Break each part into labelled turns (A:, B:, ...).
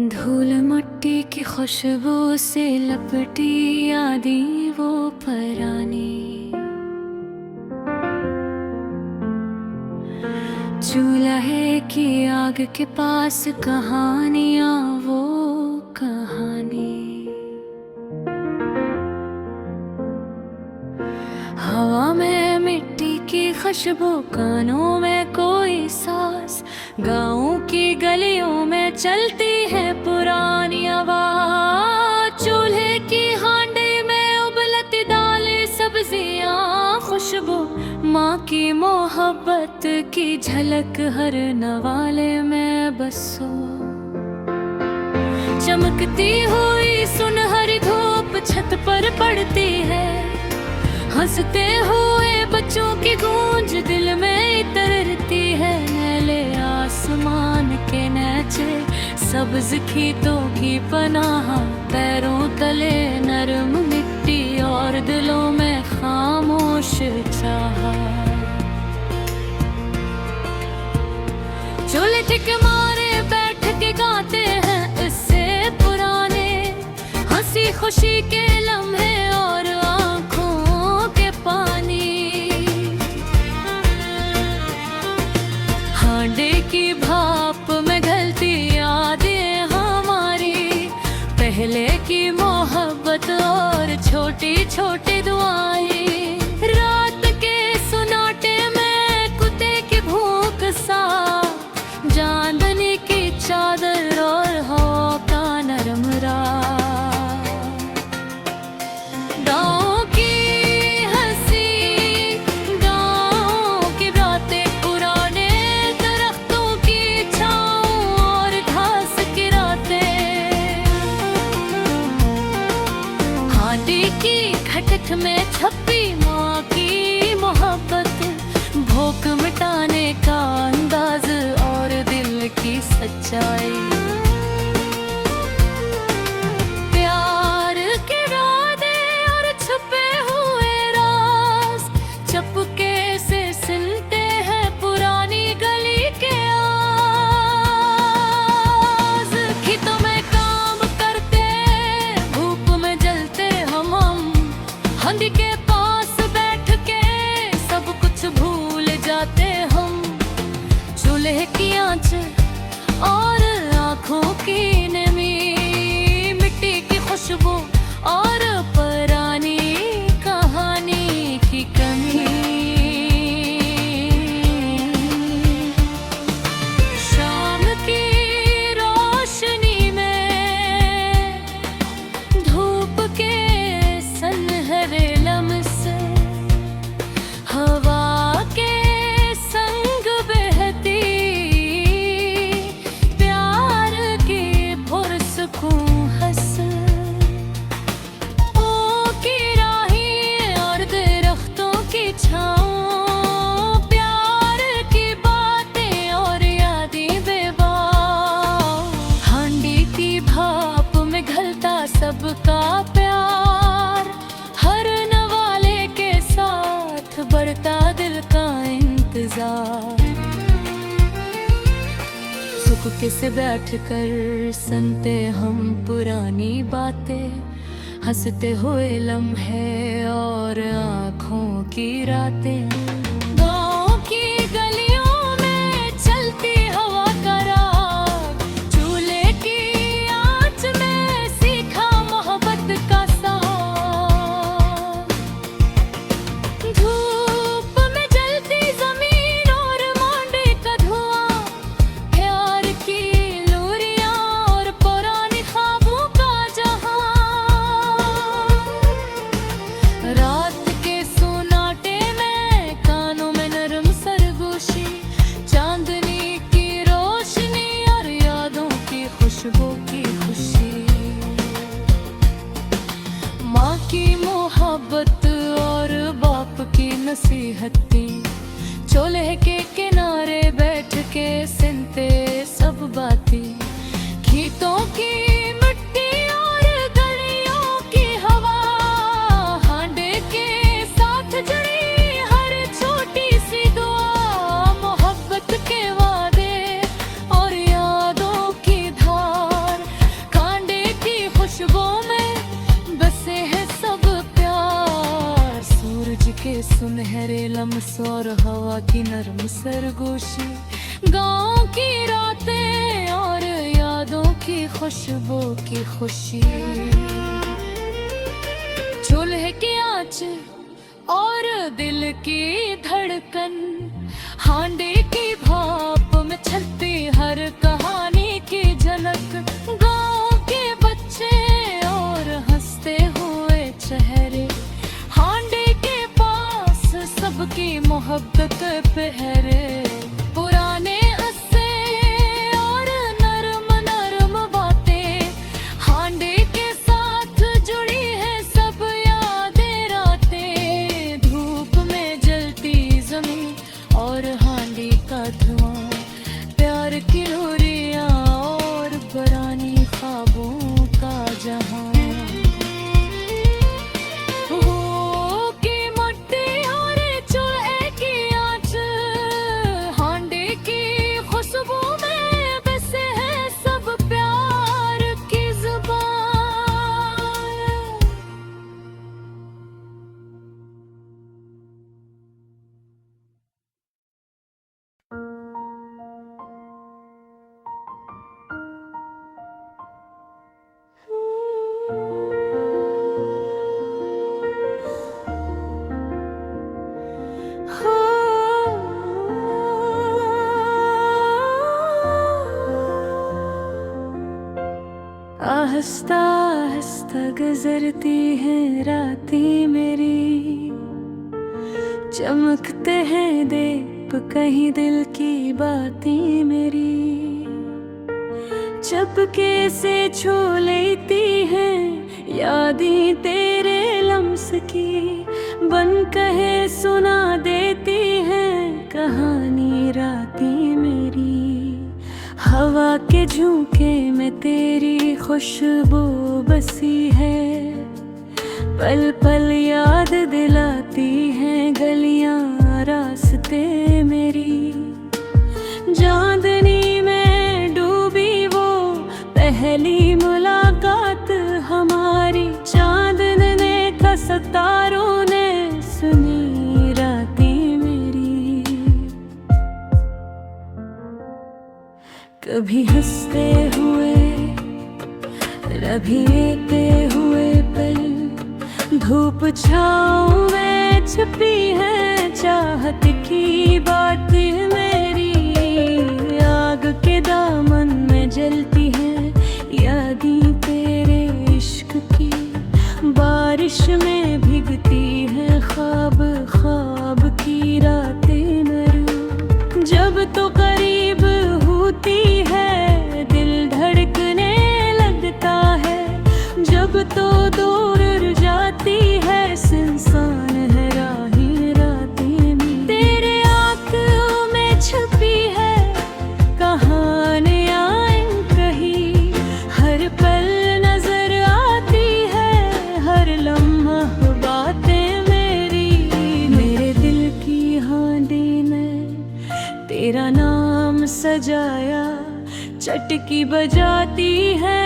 A: धूल मिट्टी की खुशबू से लपटी यादें वो पुरानी। चूल्हे की आग के पास कहानियां वो कहानी। हवा में मिट्टी की खुशबू, कानों में कोई सांस, गाँव की गलियों में चलती है पुरानी आवाज। चूल्हे की हांडी में उबलती दालें सब्जियां, खुशबू माँ की मोहब्बत की झलक हर नवाले में बसो। चमकती हुई सुनहरी धूप छत पर पड़ती है, हंसते हुए बच्चों की गूंज दिल में इतरती है। नीले आसमान के नीचे सब्ज खेतों की पनाह, पैरों तले नरम मिट्टी और दिलों में खामोश चाहत। चूल्हे ठीक मारे बैठ के गाते हैं इससे पुराने, हंसी खुशी के लम्हे और आंखों के पानी। हांडे की भाप में घलती यादें हमारी, पहले की मोहब्बत और छोटी छोटी दुआएं। रात के सुनाटे में कुत्ते की भूख सा, चांदनी की चादर और हवा का नरम रात। गाँव की हंसी, गाँव की रातें, पुराने दरख्तों की छाँव और घास की रातें। हांडी की खटक में छपी माँ की मोहब्बत, भूख मिटाने का अंदाज और दिल की सच्चाई। प्यार के वादे और छुपे हुए राज, चुपके से सुनते हैं पुरानी गली के आवाज। खेतों में काम करते, धूप में जलते हम हांडी के पास बैठ के सब कुछ भूल जाते हम। चूल्हे की आंच और आँखों की नमी, मिट्टी की खुशबू और पुरानी कहानी की कमी। शाम की रोशनी में धूप के सनहरे लम्हे, हवा के संग बहती प्यार की पुरसुकून हंस। ओ की राहें और दरख्तों की छाँव, प्यार की बातें और यादें बेबाक। हांडी की भाप में घलता सबका प्यार, हर नवाले के साथ बढ़ता दिल का इंतजार। सुख से बैठ कर सुनते हम पुरानी बातें, हंसते हुए लम्हे और आँखों की रातें। गाँव की गलियों में चलती हवा का राग, चूल्हे की आँच में सीखा मोहब्बत का साग। धूप में जलती जमीन और मोंडे का धुआं, प्यार की लूरियां और पुरानी ख्वाबों का जहां। रात के सुनाटे में कानों में नरम सरगोशी, चांदनी की रोशनी और यादों की खुशबू की खुशी। माँ की मोहब्बत और बाप की नसीहतें, चूल्हे के किनारे बैठ के सुनते सब बातें। खेतों की मिट्टी और गलियों की हवा, हांडे के साथ जुड़ी हर छोटी सी दुआ। मोहब्बत के वादे और यादों की धार, सुनहरे लम्स और हवा की नरम सरगोशी, गाँव की रातें और यादों की खुशबू की खुशी, चूल्हे की आँच और दिल की धड़कन, हांडे की भाप में छलती हर कहानी की झलक, गाँव के बच्चे और हंसते हुए चेहरे, हांडे के पास सबकी मोहब्बत पहरे, पुराने अस्से और नरम नरम बातें, हांडे के साथ जुड़ी है सब यादें रातें, धूप में जलती जमीन और हांडी का धुआं, प्यार की लोरियां और पुरानी ख्वाबों का जहां, की मट्टी और चूल्हे की आँच, हांडी की खुशबू में बसे है सब प्यार की जुबान। आहिस्ता आहिस्ता गुजरती हैं रातें मेरी, चमकते हैं दीप कहीं दिल की बातें मेरी, चपके से छू लेती हैं यादें तेरे लम्स की, बन कहे सुना देती हैं कहानी रातें मेरी, हवा के झोंके में तेरी खुशबू बसी है, पल पल याद दिलाती हैं गलियां रास्ते मेरी, चांदनी में डूबी वो पहली मुलाकात हमारी, चांदन ने का सितारों ने सुनी रातें मेरी, कभी हंसते हुए कभी रोते हुए पल, धूप छाँव में छुपी है चाहत की बात मेरी, आग के दामन में जलती है यादें तेरे इश्क की, बारिश में भीगती है ख्वाब ख्वाब की रातें मरूं, जब तो करीब होती है दिल धड़कने लगता है, जब तो दूर जाती है सुनसान है राहें रातें में, तेरे आँखों में छुपी है कहानियाँ कही, हर पल नजर आती है हर लम्हा बातें मेरी, मेरे दिल की हांडी ने तेरा नाम सजाया, चटकी बजाती है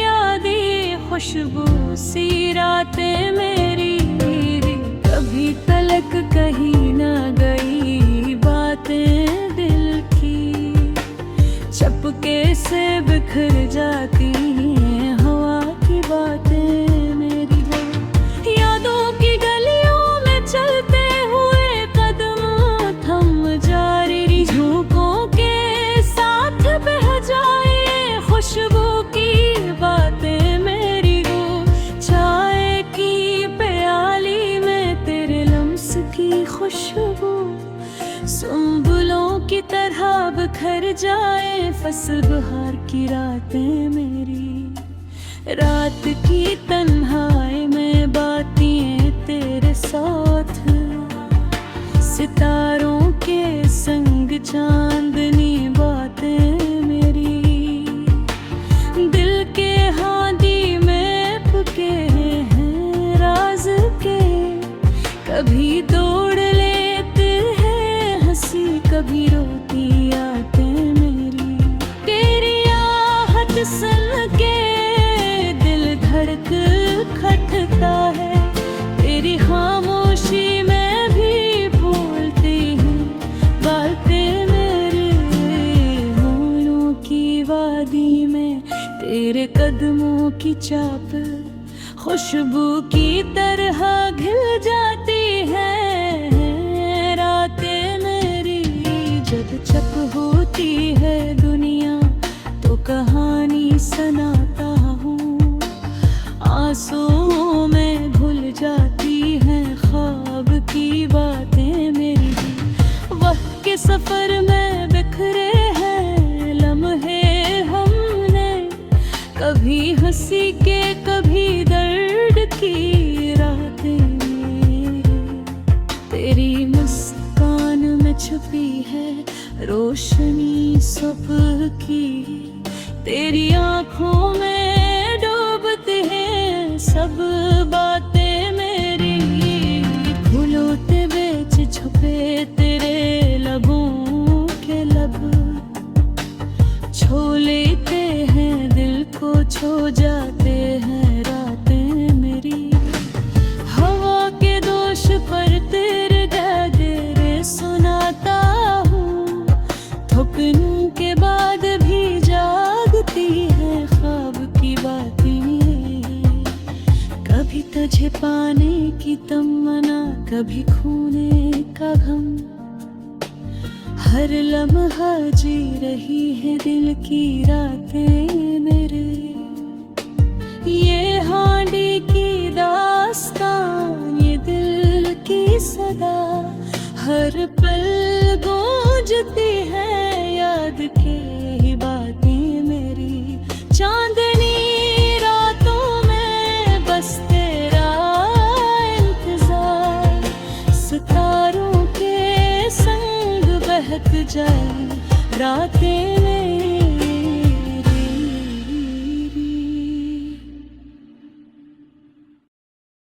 A: यादें खुशबू सी रातें मेरी, कभी तलक कहीं ना गई बातें दिल की, चपके से बिखर जाती हैं हवा की बातें मेरी, यादों की गलियों में चलते हुए कदम थम जारी, झोंकों के साथ बह जाए खुशबू की बातें मेरी, वो चाय की प्याली में तेरे लम्स की खुशबू, सुंबलों की तरह बिखर जाए फसल बहार की रातें मेरी, रात की तन्हाई में बातें तेरे साथ, सितारों के संग चांदनी बातें मेरी, दिल के हांडी में पुके हैं राज के, कभी तोड़ लेते हैं हंसी कभी रोती आते मेरी, तेरी आहट सुन के दिल धड़क खटता है, तेरी खामोशी में की चाप खुशबू की तरह घिल जाती है रातें मेरी। जब चप होती है दुनिया तो कहानी सुनाता हूँ, आंसुओं में भूल जाती हैं ख्वाब की बातें मेरी। वक्त के सफर में बिखरे हैं लम्हे हमने, कभी हंसी के कभी दर्द की रातें मेरी। तेरी मुस्कान में छुपी है रोशनी सुबह की, तेरी आँखों में डूबते हैं सब बातें मेरी। फूलों के बीच छुपे तेरे लबों के लब, छू लेते हैं दिल को, छू जाते हैं रातें मेरी। हवा के दोष पर तेरे गैरे सुनाता हूँ, थपनों के बाद भी जागती है ख्वाब की बातें। कभी तुझे पाने की तमन्ना, कभी खोने का गम, हर लम्हा जी रही है दिल की रातें मेरे। ये हांडी की दास्तान, ये दिल की सदा, हर पल गूंजती है याद के ही बातें मेरी। चांदनी रातों में बस तेरा इंतजार, सितारों के संग बहक जाए रातें